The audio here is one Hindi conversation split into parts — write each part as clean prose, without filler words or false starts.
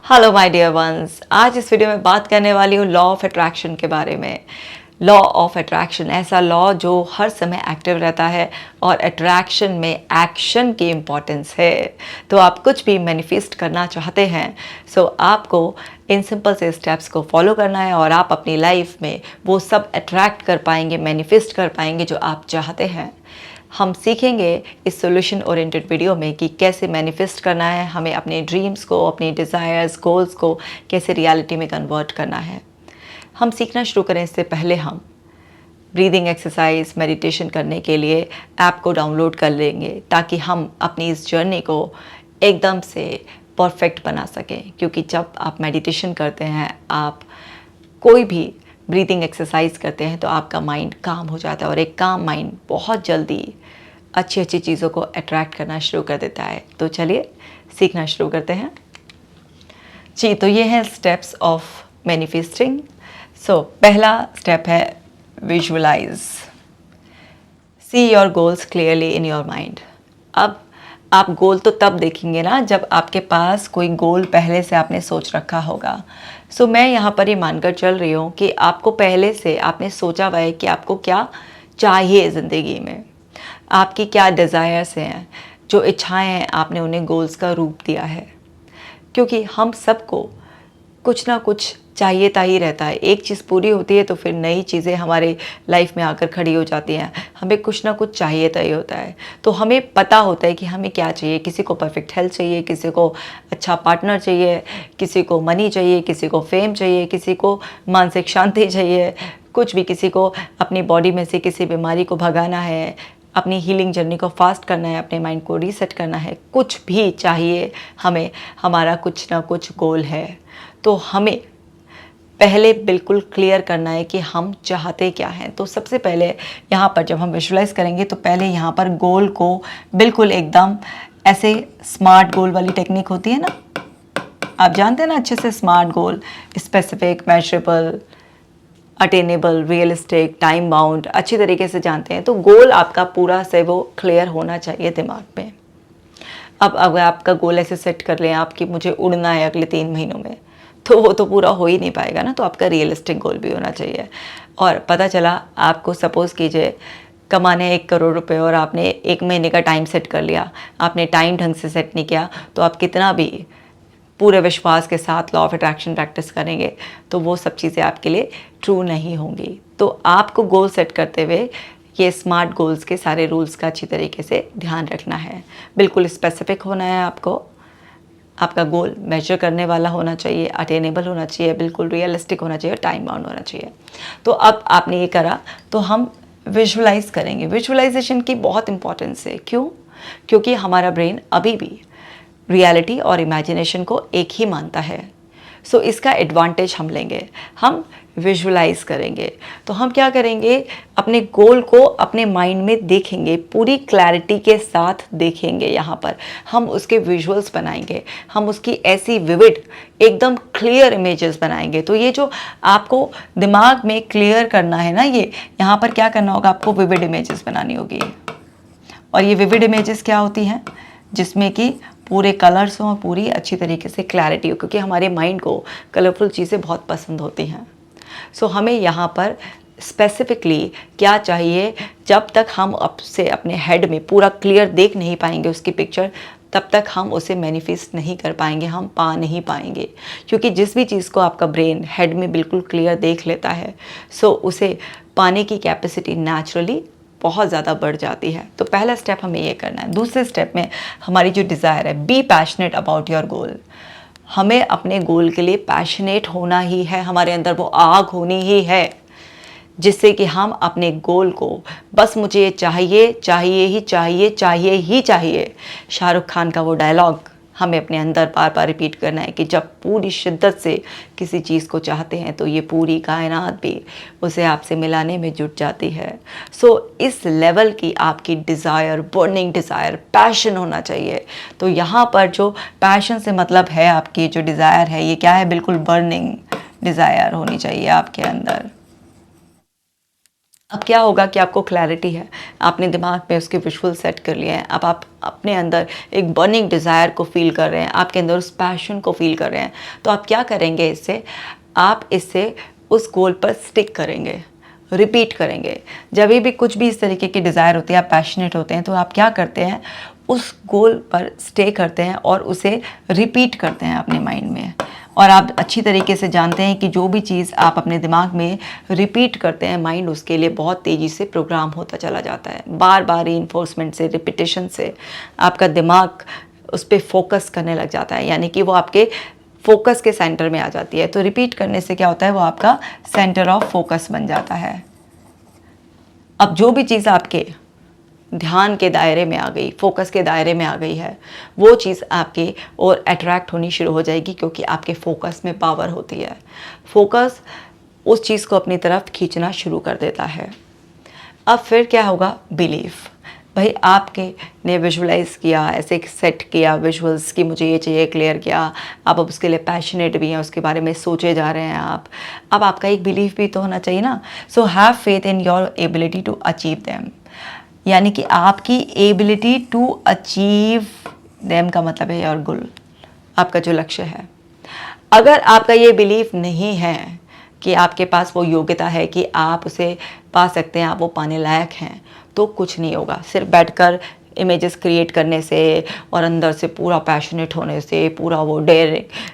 हेलो माय डियर वंस, आज इस वीडियो में बात करने वाली हूँ लॉ ऑफ अट्रैक्शन के बारे में। लॉ ऑफ अट्रैक्शन ऐसा लॉ जो हर समय एक्टिव रहता है और अट्रैक्शन में एक्शन की इम्पोर्टेंस है। तो आप कुछ भी मैनिफेस्ट करना चाहते हैं, सो आपको इन सिंपल से स्टेप्स को फॉलो करना है और आप अपनी लाइफ में वो सब अट्रैक्ट कर पाएंगे, मैनिफेस्ट कर पाएंगे जो आप चाहते हैं। हम सीखेंगे इस सॉल्यूशन ओरिएंटेड वीडियो में कि कैसे मैनिफेस्ट करना है, हमें अपने ड्रीम्स को, अपने डिज़ायर्स, गोल्स को कैसे रियलिटी में कन्वर्ट करना है। हम सीखना शुरू करें इससे पहले हम ब्रीदिंग एक्सरसाइज, मेडिटेशन करने के लिए ऐप को डाउनलोड कर लेंगे ताकि हम अपनी इस जर्नी को एकदम से परफेक्ट बना सकें। क्योंकि जब आप मेडिटेशन करते हैं, आप कोई भी ब्रीदिंग एक्सरसाइज करते हैं तो आपका माइंड काम हो जाता है और एक काम माइंड बहुत जल्दी अच्छी अच्छी चीज़ों को अट्रैक्ट करना शुरू कर देता है। तो चलिए सीखना शुरू करते हैं जी। तो ये हैं स्टेप्स ऑफ मैनिफेस्टिंग। सो पहला स्टेप है visualise, see your goals clearly in your mind. अब आप गोल तो तब देखेंगे ना जब आपके पास कोई गोल पहले से आपने सोच रखा होगा। सो मैं यहाँ पर ये मानकर चल रही हूँ कि आपको पहले से आपने सोचा हुआ है कि आपको क्या चाहिए ज़िंदगी में, आपकी क्या डिज़ायर्स हैं, जो इच्छाएं हैं, आपने उन्हें गोल्स का रूप दिया है। क्योंकि हम सबको कुछ ना कुछ चाहिएता ही रहता है। एक चीज़ पूरी होती है तो फिर नई चीज़ें हमारे लाइफ में आकर खड़ी हो जाती हैं। हमें कुछ ना कुछ चाहिएता ही होता है। तो हमें पता होता है कि हमें क्या चाहिए। किसी को परफेक्ट हेल्थ चाहिए, किसी को अच्छा पार्टनर चाहिए, किसी को मनी चाहिए, किसी को फेम चाहिए, किसी को मानसिक शांति चाहिए, कुछ भी, किसी को अपनी बॉडी में से किसी बीमारी को भगाना है, अपनी हीलिंग जर्नी को फास्ट करना है, अपने माइंड को रीसेट करना है। कुछ भी चाहिए हमें, हमारा कुछ ना कुछ गोल है। तो हमें पहले बिल्कुल क्लियर करना है कि हम चाहते क्या हैं। तो सबसे पहले यहाँ पर जब हम विजुलाइज करेंगे तो पहले यहाँ पर गोल को बिल्कुल एकदम ऐसे स्मार्ट गोल वाली टेक्निक होती है ना, आप जानते हैं ना अच्छे से। स्मार्ट गोल specific, measurable, attainable, realistic, time bound, अच्छी तरीके से जानते हैं। तो गोल आपका पूरा से वो क्लियर होना चाहिए दिमाग में। अब अगर आपका गोल ऐसे सेट कर लें आप कि मुझे उड़ना है अगले 3 महीनों में, तो वो तो पूरा हो ही नहीं पाएगा ना। तो आपका रियलिस्टिक गोल भी होना चाहिए। और पता चला आपको, सपोज़ कीजिए, कमाने 1 करोड़ रुपए और आपने 1 महीने का टाइम सेट कर लिया, आपने टाइम ढंग से सेट नहीं किया, तो आप कितना भी पूरे विश्वास के साथ लॉ ऑफ अट्रैक्शन प्रैक्टिस करेंगे तो वो सब चीज़ें आपके लिए ट्रू नहीं होंगी। तो आपको गोल सेट करते हुए ये स्मार्ट गोल्स के सारे रूल्स का अच्छी तरीके से ध्यान रखना है। बिल्कुल स्पेसिफिक होना है आपको। आपका गोल मेजर करने वाला होना चाहिए, अटेनेबल होना चाहिए, बिल्कुल रियलिस्टिक होना चाहिए, टाइम बाउंड होना चाहिए। तो अब आपने ये करा तो हम विजुअलाइज करेंगे। विजुअलाइजेशन की बहुत इंपॉर्टेंस है। क्यों? क्योंकि हमारा ब्रेन अभी भी रियलिटी और इमेजिनेशन को एक ही मानता है। सो इसका एडवांटेज हम लेंगे, हम विजुअलाइज करेंगे। तो हम क्या करेंगे, अपने गोल को अपने माइंड में देखेंगे, पूरी क्लैरिटी के साथ देखेंगे। यहाँ पर हम उसके विजुअल्स बनाएंगे, हम उसकी ऐसी विविड, एकदम क्लियर इमेजेस बनाएंगे। तो ये जो आपको दिमाग में क्लियर करना है ना, ये यहाँ पर क्या करना होगा, आपको विविड इमेजेस बनानी होगी। और ये विविड इमेजेस क्या होती हैं, जिसमें कि पूरे कलर्स हों, पूरी अच्छी तरीके से क्लैरिटी हो, क्योंकि हमारे माइंड को कलरफुल चीज़ें बहुत पसंद होती हैं। सो हमें यहाँ पर स्पेसिफिकली क्या चाहिए, जब तक हम अपसे अपने हेड में पूरा क्लियर देख नहीं पाएंगे उसकी पिक्चर, तब तक हम उसे मैनिफेस्ट नहीं कर पाएंगे, हम पा नहीं पाएंगे। क्योंकि जिस भी चीज़ को आपका ब्रेन हेड में बिल्कुल क्लियर देख लेता है, सो उसे पाने की कैपेसिटी नेचुरली बहुत ज़्यादा बढ़ जाती है। तो पहला स्टेप हमें ये करना है। दूसरे स्टेप में हमारी जो डिज़ायर है, be passionate about your goal. हमें अपने गोल के लिए पैशनेट होना ही है, हमारे अंदर वो आग होनी ही है जिससे कि हम अपने गोल को, बस मुझे ये चाहिए, चाहिए ही चाहिए, चाहिए ही चाहिए। शाहरुख खान का वो डायलॉग हमें अपने अंदर बार बार रिपीट करना है कि जब पूरी शिद्दत से किसी चीज़ को चाहते हैं तो ये पूरी कायनात भी उसे आपसे मिलाने में जुट जाती है। सो इस लेवल की आपकी डिज़ायर, बर्निंग डिज़ायर, पैशन होना चाहिए। तो यहाँ पर जो पैशन से मतलब है, आपकी जो डिज़ायर है ये क्या है, बिल्कुल बर्निंग डिज़ायर होनी चाहिए आपके अंदर। अब क्या होगा कि आपको क्लैरिटी है, आपने दिमाग में उसके विजुअल सेट कर लिए हैं, अब आप अपने अंदर एक बर्निंग डिज़ायर को फील कर रहे हैं, आपके अंदर उस पैशन को फील कर रहे हैं। तो आप क्या करेंगे इससे, आप इससे उस गोल पर स्टिक करेंगे, रिपीट करेंगे। जब भी कुछ भी इस तरीके की डिज़ायर होती है, आप पैशनेट होते हैं, तो आप क्या करते हैं, उस गोल पर स्टे करते हैं और उसे रिपीट करते हैं अपने माइंड में। और आप अच्छी तरीके से जानते हैं कि जो भी चीज़ आप अपने दिमाग में रिपीट करते हैं, माइंड उसके लिए बहुत तेज़ी से प्रोग्राम होता चला जाता है। बार बार रीइंफोर्समेंट से, रिपीटिशन से आपका दिमाग उस पर फोकस करने लग जाता है, यानी कि वो आपके फोकस के सेंटर में आ जाती है। तो रिपीट करने से क्या होता है, वो आपका सेंटर ऑफ फोकस बन जाता है। अब जो भी चीज़ आपके ध्यान के दायरे में आ गई, फोकस के दायरे में आ गई है, वो चीज़ आपकी और अट्रैक्ट होनी शुरू हो जाएगी, क्योंकि आपके फोकस में पावर होती है। फोकस उस चीज़ को अपनी तरफ खींचना शुरू कर देता है। अब फिर क्या होगा, बिलीफ। भाई आपके ने विजुअलाइज़ किया, ऐसे सेट किया विजुअल्स कि मुझे ये चाहिए, क्लियर किया, आप अब उसके लिए पैशनेट भी हैं, उसके बारे में सोचे जा रहे हैं आप। अब आपका एक बिलीफ भी तो होना चाहिए ना। So have faith in your ability to achieve them, यानी कि आपकी एबिलिटी टू अचीव देम का मतलब है योर गोल, आपका जो लक्ष्य है। अगर आपका ये बिलीफ नहीं है कि आपके पास वो योग्यता है कि आप उसे पा सकते हैं, आप वो पाने लायक हैं, तो कुछ नहीं होगा। सिर्फ बैठकर इमेजेस क्रिएट करने से और अंदर से पूरा पैशनेट होने से, पूरा वो डेयर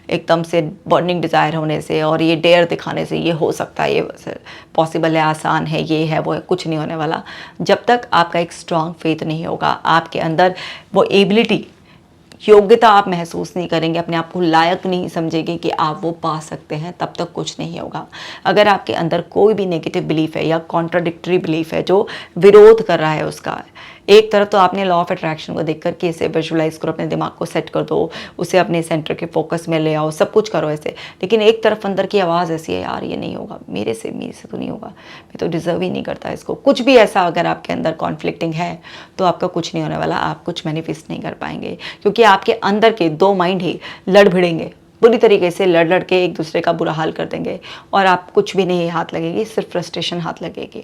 एकदम से बर्निंग डिज़ायर होने से और ये डेयर दिखाने से ये हो सकता है, ये पॉसिबल है, आसान है, ये है, वो है, कुछ नहीं होने वाला। जब तक आपका एक स्ट्रॉन्ग फेथ नहीं होगा, आपके अंदर वो एबिलिटी, योग्यता आप महसूस नहीं करेंगे, अपने आप को लायक नहीं समझेंगे कि आप वो पा सकते हैं, तब तक कुछ नहीं होगा। अगर आपके अंदर कोई भी नेगेटिव बिलीफ है या कॉन्ट्राडिक्टरी बिलीफ है जो विरोध कर रहा है उसका, एक तरफ तो आपने लॉ ऑफ अट्रैक्शन को देख कर के इसे विजुअलाइज करो, अपने दिमाग को सेट कर दो, उसे अपने सेंटर के फोकस में ले आओ, सब कुछ करो ऐसे, लेकिन एक तरफ अंदर की आवाज़ ऐसी है, यार ये नहीं होगा, मेरे से तो नहीं होगा, मैं तो डिज़र्व ही नहीं करता इसको। कुछ भी ऐसा अगर आपके अंदर कॉन्फ्लिक्टिंग है तो आपका कुछ नहीं होने वाला, आप कुछ मैनिफेस्ट नहीं कर पाएंगे, क्योंकि आपके अंदर के दो माइंड ही लड़ भिड़ेंगे, बुरी तरीके से लड़ के एक दूसरे का बुरा हाल कर देंगे और आप कुछ भी नहीं हाथ लगेगी, सिर्फ फ्रस्ट्रेशन हाथ लगेगी।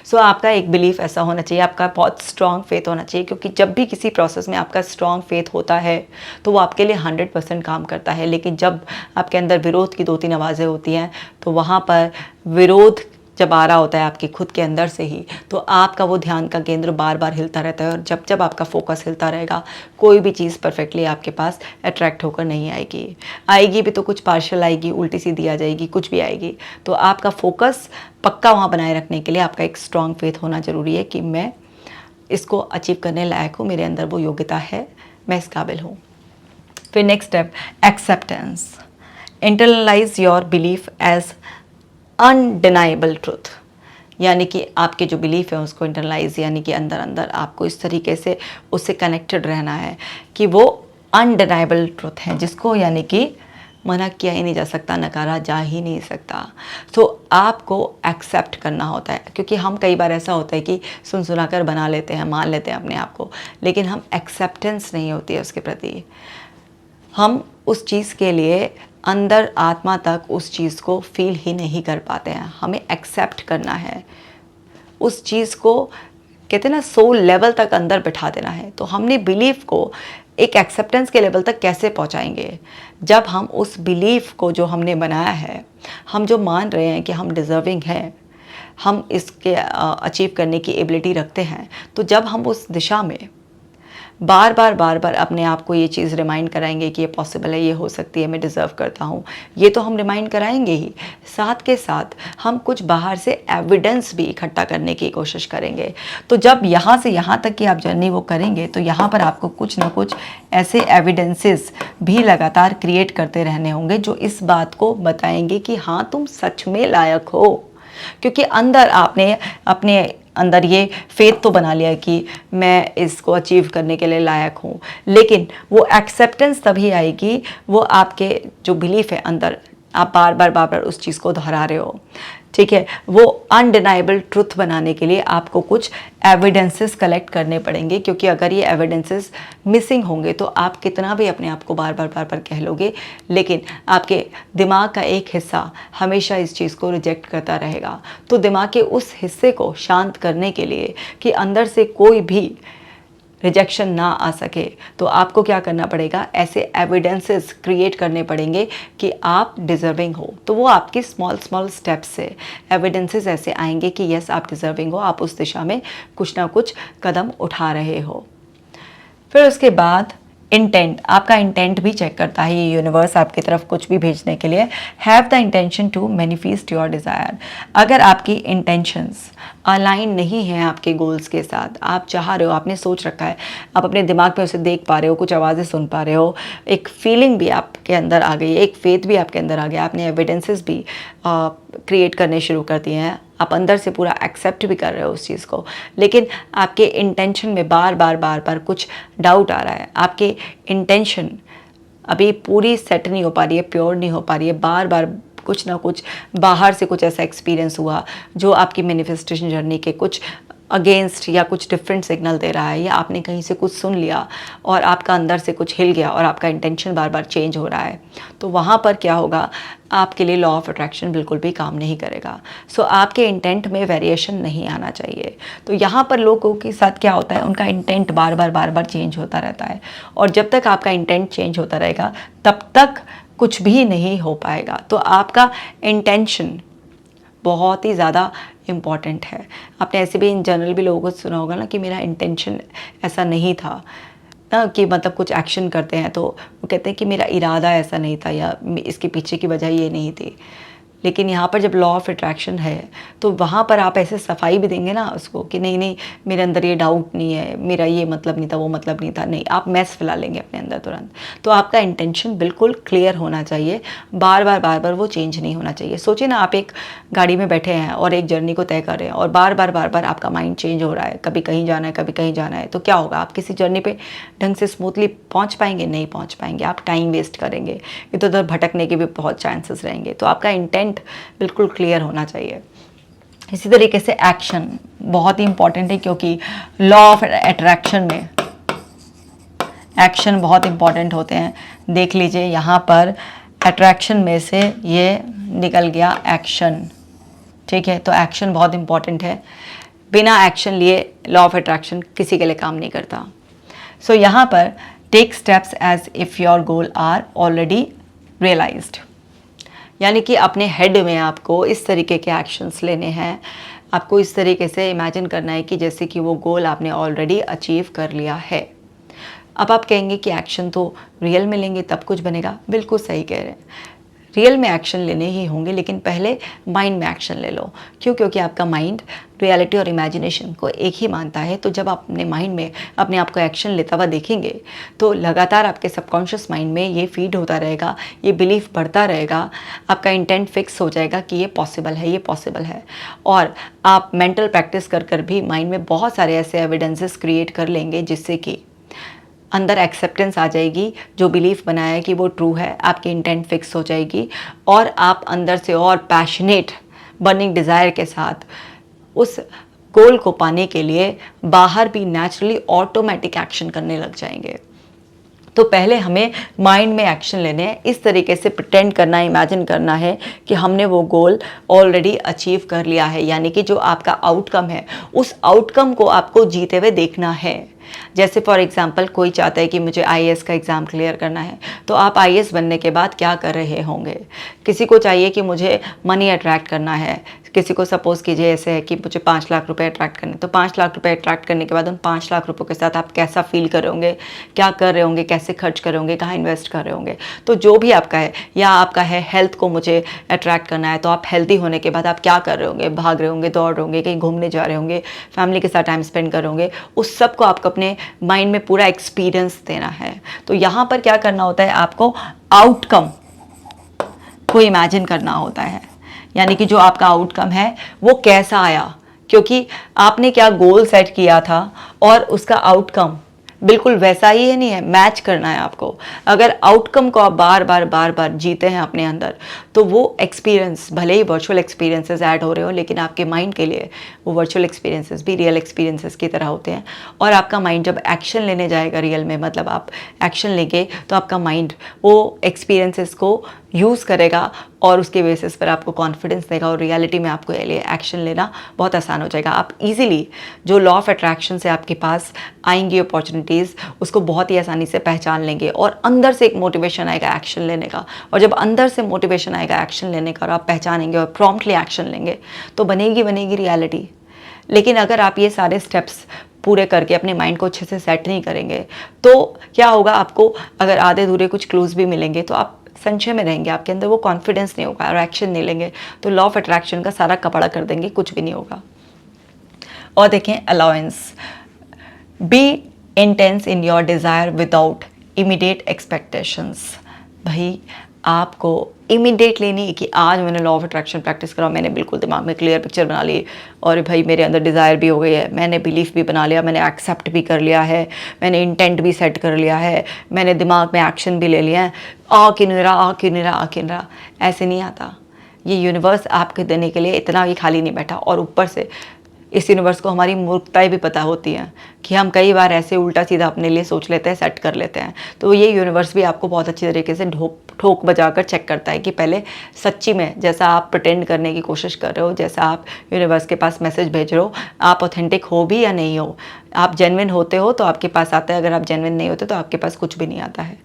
सो आपका एक बिलीफ ऐसा होना चाहिए, आपका बहुत स्ट्रॉन्ग फेथ होना चाहिए, क्योंकि जब भी किसी प्रोसेस में आपका स्ट्रॉन्ग फेथ होता है तो वो आपके लिए 100% काम करता है। लेकिन जब आपके अंदर विरोध की 2-3 आवाज़ें होती हैं, तो वहाँ पर विरोध जब आ रहा होता है आपके खुद के अंदर से ही, तो आपका वो ध्यान का केंद्र बार बार हिलता रहता है, और जब जब आपका फोकस हिलता रहेगा, कोई भी चीज़ परफेक्टली आपके पास अट्रैक्ट होकर नहीं आएगी भी तो कुछ पार्शल आएगी, उल्टी सीधी आ जाएगी, कुछ भी आएगी। तो आपका फोकस पक्का वहाँ बनाए रखने के लिए आपका एक स्ट्रॉन्ग फेथ होना ज़रूरी है कि मैं इसको अचीव करने लायक हूँ, मेरे अंदर वो योग्यता है, मैं इस काबिल हूँ। फिर next step, acceptance. Internalise your belief as undeniable truth, यानी कि आपके जो बिलीफ है उसको इंटरनलाइज, यानी कि अंदर अंदर आपको इस तरीके से उससे कनेक्टेड रहना है कि वो अनडिनाइबल ट्रूथ है, जिसको यानी कि मना किया ही नहीं जा सकता, नकारा जा ही नहीं सकता। तो आपको एक्सेप्ट करना होता है, क्योंकि हम कई बार ऐसा होता है कि सुन सुना कर बना लेते हैं, मान लेते हैं अपने आप को, लेकिन हम एक्सेप्टेंस नहीं होती है उसके प्रति। हम उस चीज़ के लिए अंदर आत्मा तक उस चीज़ को फील ही नहीं कर पाते हैं। हमें एक्सेप्ट करना है उस चीज़ को, कहते हैं ना, सोल लेवल तक अंदर बिठा देना है। तो हमने बिलीफ को एक एक्सेप्टेंस के लेवल तक कैसे पहुंचाएंगे, जब हम उस बिलीफ को जो हमने बनाया है, हम जो मान रहे हैं कि हम डिज़र्विंग हैं, हम इसके अचीव करने की एबिलिटी रखते हैं, तो जब हम उस दिशा में बार बार अपने आप को ये चीज़ रिमाइंड कराएंगे कि ये पॉसिबल है, ये हो सकती है, मैं डिज़र्व करता हूँ, ये तो हम रिमाइंड कराएंगे ही, साथ के साथ हम कुछ बाहर से एविडेंस भी इकट्ठा करने की कोशिश करेंगे। तो जब यहाँ से यहाँ तक की आप जर्नी वो करेंगे, तो यहाँ पर आपको कुछ ना कुछ ऐसे एविडेंसेस भी लगातार क्रिएट करते रहने होंगे जो इस बात को बताएंगे कि हाँ, तुम सच में लायक हो। क्योंकि अंदर आपने अपने अंदर ये फेथ तो बना लिया कि मैं इसको अचीव करने के लिए लायक हूँ, लेकिन वो एक्सेप्टेंस तभी आएगी, वो आपके जो बिलीफ है अंदर, आप बार बार उस चीज़ को दोहरा रहे हो, ठीक है। वो अनडिनाइबल ट्रुथ बनाने के लिए आपको कुछ एविडेंसेस कलेक्ट करने पड़ेंगे, क्योंकि अगर ये एविडेंसेस मिसिंग होंगे तो आप कितना भी अपने आप को बार बार कह लोगे, लेकिन आपके दिमाग का एक हिस्सा हमेशा इस चीज़ को रिजेक्ट करता रहेगा। तो दिमाग के उस हिस्से को शांत करने के लिए कि अंदर से कोई भी रिजेक्शन ना आ सके, तो आपको क्या करना पड़ेगा, ऐसे एविडेंसेस क्रिएट करने पड़ेंगे कि आप डिज़र्विंग हो। तो वो आपके स्मॉल स्टेप्स से एविडेंसेस ऐसे आएंगे कि यस आप डिज़र्विंग हो, आप उस दिशा में कुछ ना कुछ कदम उठा रहे हो। फिर उसके बाद इंटेंट, आपका इंटेंट भी चेक करता है ये यूनिवर्स आपकी तरफ कुछ भी भेजने के लिए। Have the intention to manifest your desire. अगर आपकी इंटेंशंस अलाइन नहीं है आपके गोल्स के साथ, आप चाह रहे हो, आपने सोच रखा है, आप अपने दिमाग में उसे देख पा रहे हो, कुछ आवाज़ें सुन पा रहे हो, एक फीलिंग भी आपके अंदर आ गई है, एक फेथ भी आपके अंदर आ गया, आपने एविडेंसेस भी क्रिएट करने शुरू कर दिए हैं, आप अंदर से पूरा एक्सेप्ट भी कर रहे हो उस चीज़ को, लेकिन आपके इंटेंशन में बार बार कुछ डाउट आ रहा है, आपके इंटेंशन अभी पूरी सेट नहीं हो पा रही है, प्योर नहीं हो पा रही है, बार बार कुछ ना कुछ बाहर से कुछ ऐसा एक्सपीरियंस हुआ जो आपकी मैनिफेस्टेशन जर्नी के कुछ अगेंस्ट या कुछ डिफरेंट सिग्नल दे रहा है, या आपने कहीं से कुछ सुन लिया और आपका अंदर से कुछ हिल गया और आपका इंटेंशन बार बार चेंज हो रहा है, तो वहाँ पर क्या होगा, आपके लिए लॉ ऑफ अट्रैक्शन बिल्कुल भी काम नहीं करेगा। सो आपके इंटेंट में वेरिएशन नहीं आना चाहिए। तो यहाँ पर लोगों के साथ क्या होता है, उनका इंटेंट बार बार चेंज होता रहता है, और जब तक आपका इंटेंट चेंज होता रहेगा तब तक कुछ भी नहीं हो पाएगा। तो आपका इंटेंशन बहुत ही ज़्यादा इम्पॉर्टेंट है। आपने ऐसे भी इन जनरल भी लोगों को सुना होगा ना कि मेरा इंटेंशन ऐसा नहीं था ना, कि मतलब कुछ एक्शन करते हैं तो वो कहते हैं कि मेरा इरादा ऐसा नहीं था, या इसके पीछे की वजह ये नहीं थी। लेकिन यहाँ पर जब लॉ ऑफ अट्रैक्शन है तो वहाँ पर आप ऐसे सफाई भी देंगे ना उसको कि नहीं मेरे अंदर ये डाउट नहीं है, मेरा ये मतलब नहीं था, वो मतलब नहीं था, नहीं, आप मैस फैला लेंगे अपने अंदर तुरंत। तो आपका इंटेंशन बिल्कुल क्लियर होना चाहिए, बार बार वो चेंज नहीं होना चाहिए। सोचिए ना, आप एक गाड़ी में बैठे हैं और एक जर्नी को तय कर रहे हैं और बार बार आपका माइंड चेंज हो रहा है, कभी कहीं जाना है, कभी कहीं जाना है, तो क्या होगा, आप किसी जर्नी पे ढंग से स्मूथली पहुँच पाएंगे? नहीं पहुँच पाएंगे, आप टाइम वेस्ट करेंगे, इधर उधर भटकने के भी बहुत चांसेस रहेंगे। तो आपका इंटेंट बिल्कुल क्लियर होना चाहिए। इसी तरीके से एक्शन बहुत ही इंपॉर्टेंट है, क्योंकि लॉ ऑफ अट्रैक्शन में एक्शन बहुत इंपॉर्टेंट होते हैं। देख लीजिए यहाँ पर अट्रैक्शन में से ये निकल गया एक्शन, ठीक है। तो एक्शन बहुत इंपॉर्टेंट है, बिना एक्शन लिए लॉ ऑफ अट्रैक्शन किसी के लिए काम नहीं करता। सो यहाँ पर take steps as if your goal are already realised, यानी कि अपने हेड में आपको इस तरीके के एक्शंस लेने हैं, आपको इस तरीके से इमेजिन करना है कि जैसे कि वो गोल आपने ऑलरेडी अचीव कर लिया है। अब आप कहेंगे कि एक्शन तो रियल में लेंगे तब कुछ बनेगा, बिल्कुल सही कह रहे हैं, रियल में एक्शन लेने ही होंगे, लेकिन पहले माइंड में एक्शन ले लो। क्यों? क्योंकि आपका माइंड रियलिटी और इमेजिनेशन को एक ही मानता है। तो जब आप अपने माइंड में अपने आप को एक्शन लेता हुआ देखेंगे तो लगातार आपके सबकॉन्शियस माइंड में ये फीड होता रहेगा, ये बिलीफ बढ़ता रहेगा, आपका इंटेंट फिक्स हो जाएगा कि ये पॉसिबल है, ये पॉसिबल है। और आप मेंटल प्रैक्टिस कर कर भी माइंड में बहुत सारे ऐसे एविडेंसेस क्रिएट कर लेंगे जिससे कि अंदर एक्सेप्टेंस आ जाएगी, जो बिलीफ बनाया है कि वो ट्रू है, आपकी इंटेंट फिक्स हो जाएगी और आप अंदर से और पैशनेट बर्निंग डिज़ायर के साथ उस गोल को पाने के लिए बाहर भी नेचुरली ऑटोमेटिक एक्शन करने लग जाएंगे। तो पहले हमें माइंड में एक्शन लेने हैं, इस तरीके से प्रिटेंड करना, इमेजिन करना है कि हमने वो गोल ऑलरेडी अचीव कर लिया है, यानी कि जो आपका आउटकम है उस आउटकम को आपको जीते हुए देखना है। जैसे फॉर एग्जांपल कोई चाहता है कि मुझे आईएएस का एग्ज़ाम क्लियर करना है, तो आप आईएएस बनने के बाद क्या कर रहे होंगे? किसी को चाहिए कि मुझे मनी अट्रैक्ट करना है, किसी को सपोज कीजिए ऐसे है कि मुझे 5 लाख रुपए अट्रैक्ट करने, तो 5 लाख रुपए अट्रैक्ट करने के बाद उन 5 लाख रुपयों के साथ आप कैसा फील कर रहे होंगे, क्या कर रहे होंगे, कैसे खर्च कर रहे होंगे, कहाँ इन्वेस्ट कर रहे होंगे। तो जो भी आपका है, या आपका है हेल्थ को मुझे अट्रैक्ट करना है, तो आप हेल्दी होने के बाद आप क्या कर रहे होंगे? भाग रहे होंगे, दौड़ रहे होंगे, कहीं घूमने जा रहे होंगे, फैमिली के साथ टाइम स्पेंड कर रहे होंगे। उस सब को आपको अपने माइंड में पूरा एक्सपीरियंस देना है। तो यहाँ पर क्या करना होता है, आपको आउटकम को इमेजिन करना होता है, यानी कि जो आपका आउटकम है वो कैसा आया, क्योंकि आपने क्या गोल सेट किया था और उसका आउटकम बिल्कुल वैसा ही है, नहीं है, मैच करना है आपको। अगर आउटकम को आप बार बार जीते हैं अपने अंदर, तो वो एक्सपीरियंस, भले ही वर्चुअल एक्सपीरियंसेस ऐड हो रहे हो, लेकिन आपके माइंड के लिए वो वर्चुअल एक्सपीरियंसेस भी रियल एक्सपीरियंसेस की तरह होते हैं। और आपका माइंड जब एक्शन लेने जाएगा रियल में, मतलब आप एक्शन लेंगे, तो आपका माइंड वो एक्सपीरियंसेस को यूज़ करेगा और उसके बेसिस पर आपको कॉन्फिडेंस देगा, और रियलिटी में आपको लिए एक्शन लेना बहुत आसान हो जाएगा। आप इजीली जो लॉ ऑफ अट्रैक्शन से आपके पास आएंगी अपॉर्चुनिटीज़, उसको बहुत ही आसानी से पहचान लेंगे, और अंदर से एक मोटिवेशन आएगा एक्शन लेने का। और जब अंदर से मोटिवेशन आएगा एक्शन लेने का और आप पहचानेंगे और प्रॉम्प्टली एक्शन लेंगे, तो बनेगी रियलिटी। लेकिन अगर आप ये सारे स्टेप्स पूरे करके अपने माइंड को अच्छे से सेट नहीं करेंगे, तो क्या होगा, आपको अगर आधे अधूरे कुछ क्लूज भी मिलेंगे तो आप संशय में रहेंगे, आपके अंदर वो कॉन्फिडेंस नहीं होगा और एक्शन नहीं लेंगे, तो लॉ ऑफ अट्रैक्शन का सारा कपड़ा कर देंगे, कुछ भी नहीं होगा। और देखें, allowance, be intense in your desire without immediate expectations. भाई आपको इमीडिएटली नहीं कि आज मैंने लॉ ऑफ अट्रैक्शन प्रैक्टिस करा, मैंने बिल्कुल दिमाग में क्लियर पिक्चर बना ली, और भाई मेरे अंदर डिज़ायर भी हो गई है, मैंने बिलीफ भी बना लिया, मैंने एक्सेप्ट भी कर लिया है, मैंने इंटेंट भी सेट कर लिया है, मैंने दिमाग में एक्शन भी ले लिया है, आ क्यों नहीं रहा। ऐसे नहीं आता। ये यूनिवर्स आपके देने के लिए इतना भी खाली नहीं बैठा, और ऊपर से इस यूनिवर्स को हमारी मूर्खताएं भी पता होती हैं कि हम कई बार ऐसे उल्टा सीधा अपने लिए सोच लेते हैं, सेट कर लेते हैं। तो ये यूनिवर्स भी आपको बहुत अच्छी तरीके से ठोक बजाकर चेक करता है कि पहले सच्ची में जैसा आप प्रिटेंड करने की कोशिश कर रहे हो, जैसा आप यूनिवर्स के पास मैसेज भेज रहे हो, आप ऑथेंटिक हो भी या नहीं हो। आप जेन्युइन होते हो तो आपके पास आता है, अगर आप जेन्युइन नहीं होते तो आपके पास कुछ भी नहीं आता है।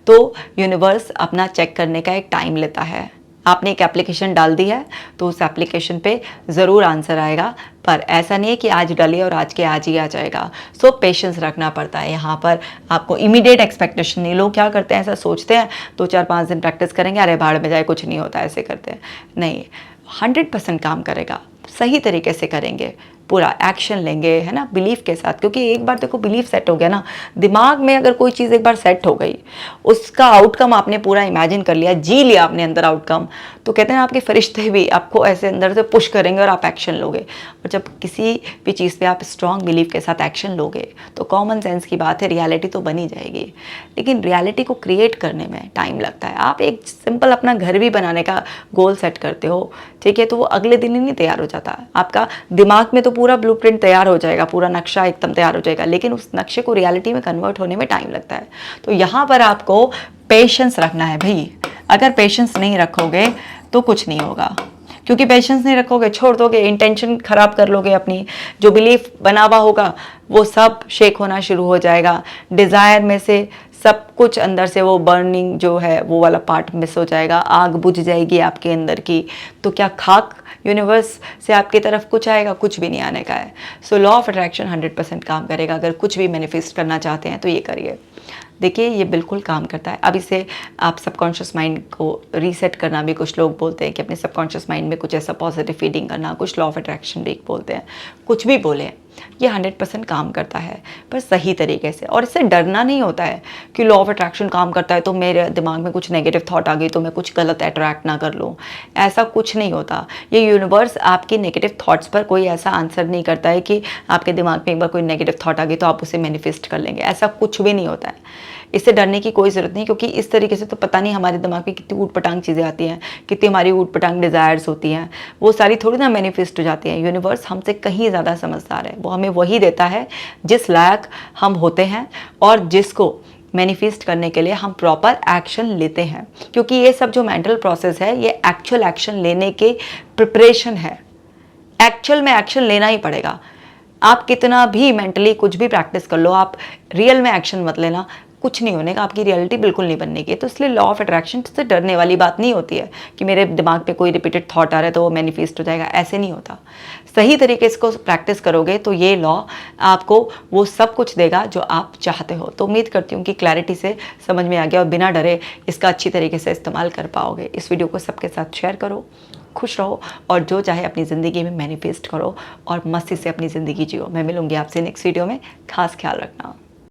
तो यूनिवर्स अपना चेक करने का एक टाइम लेता है। आपने एक एप्लीकेशन डाल दी है तो उस एप्लीकेशन पे ज़रूर आंसर आएगा, पर ऐसा नहीं है कि आज डालिए और आज के आज ही आ जाएगा। सो पेशेंस रखना पड़ता है यहाँ पर। आपको इमीडिएट एक्सपेक्टेशन नहीं। लोग क्या करते हैं, ऐसा सोचते हैं 2-4-5 दिन प्रैक्टिस करेंगे, अरे भाड़ में जाए, कुछ नहीं होता, ऐसे करते हैं। नहीं, 100% काम करेगा, सही तरीके से करेंगे, पूरा एक्शन लेंगे, है ना, बिलीफ के साथ। क्योंकि एक बार देखो बिलीफ सेट हो गया ना, दिमाग में अगर कोई चीज़ एक बार सेट हो गई, उसका आउटकम आपने पूरा इमेजिन कर लिया, जी लिया आपने अंदर आउटकम, तो कहते हैं आपके फरिश्ते भी आपको ऐसे अंदर से पुश करेंगे और आप एक्शन लोगे। और जब किसी भी चीज़ पे आप स्ट्रॉन्ग बिलीफ के साथ एक्शन लोगे, तो कॉमन सेंस की बात है, रियलिटी तो बनी जाएगी। लेकिन रियलिटी को क्रिएट करने में टाइम लगता है। आप एक सिंपल अपना घर भी बनाने का गोल सेट करते हो, ठीक है, तो वो अगले दिन ही नहीं तैयार हो जाता। आपका दिमाग में तो पूरा ब्लूप्रिंट तैयार हो जाएगा, पूरा नक्शा एकदम तैयार हो जाएगा, लेकिन उस नक्शे को रियलिटी में कन्वर्ट होने में टाइम लगता है। तो यहाँ पर आपको पेशेंस रखना है भाई। अगर पेशेंस नहीं रखोगे तो कुछ नहीं होगा, क्योंकि पेशेंस नहीं रखोगे, छोड़ दोगे, इंटेंशन खराब कर लोगे, अपनी जो बिलीफ बना हुआ होगा वो सब शेक होना शुरू हो जाएगा। डिज़ायर में से सब कुछ अंदर से वो बर्निंग जो है वो वाला पार्ट मिस हो जाएगा, आग बुझ जाएगी आपके अंदर की। तो क्या खाक यूनिवर्स से आपकी तरफ कुछ आएगा? कुछ भी नहीं आने का है। सो लॉ ऑफ अट्रैक्शन 100% काम करेगा। अगर कुछ भी मैनिफेस्ट करना चाहते हैं तो ये करिए। देखिए ये बिल्कुल काम करता है। अब इसे आप सबकॉन्शियस माइंड को रीसेट करना भी, कुछ लोग बोलते हैं कि अपने सबकॉन्शियस माइंड में कुछ ऐसा पॉजिटिव फीडिंग करना, कुछ लॉ ऑफ अट्रैक्शन भी बोलते हैं, कुछ भी बोले, ये 100% काम करता है, पर सही तरीके से। और इससे डरना नहीं होता है कि लॉ ऑफ अट्रैक्शन काम करता है तो मेरे दिमाग में कुछ नेगेटिव थॉट आ गई तो मैं कुछ गलत अट्रैक्ट ना कर लूँ, ऐसा कुछ नहीं होता। ये यूनिवर्स आपकी नेगेटिव थॉट्स पर कोई ऐसा आंसर नहीं करता है कि आपके दिमाग में एक बार कोई नेगेटिव थॉट आ गई तो आप उसे मैनिफेस्ट कर लेंगे, ऐसा कुछ भी नहीं होता है। इससे डरने की कोई ज़रूरत नहीं, क्योंकि इस तरीके से तो पता नहीं हमारे दिमाग में कितनी ऊट पटांग चीज़ें आती हैं, कितनी हमारी ऊट पटांग डिज़ायर्स होती हैं, वो सारी थोड़ी ना मैनिफेस्ट हो जाती हैं। यूनिवर्स हमसे कहीं ज़्यादा समझदार है, वो हमें वही देता है जिस लायक हम होते हैं और जिसको मैनिफेस्ट करने के लिए हम प्रॉपर एक्शन लेते हैं। क्योंकि ये सब जो मेंटल प्रोसेस है, ये एक्चुअल एक्शन लेने के प्रिपरेशन है। एक्चुअल में एक्शन लेना ही पड़ेगा। आप कितना भी मेंटली कुछ भी प्रैक्टिस कर लो, आप रियल में एक्शन मत लेना, कुछ नहीं होने का, आपकी रियलिटी बिल्कुल नहीं बनने की। तो इसलिए लॉ ऑफ अट्रैक्शन से डरने वाली बात नहीं होती है कि मेरे दिमाग पे कोई रिपीटेड थॉट आ रहा है तो वो मैनिफेस्ट हो जाएगा, ऐसे नहीं होता। सही तरीके से इसको प्रैक्टिस करोगे तो ये लॉ आपको वो सब कुछ देगा जो आप चाहते हो। तो उम्मीद करती हूँ कि क्लैरिटी से समझ में आ गया और बिना डरे इसका अच्छी तरीके से इस्तेमाल कर पाओगे। इस वीडियो को सबके साथ शेयर करो, खुश रहो और जो चाहे अपनी ज़िंदगी में मैनिफेस्ट करो और मस्ती से अपनी ज़िंदगी जियो। मैं मिलूंगी आपसे नेक्स्ट वीडियो में। खास ख्याल रखना।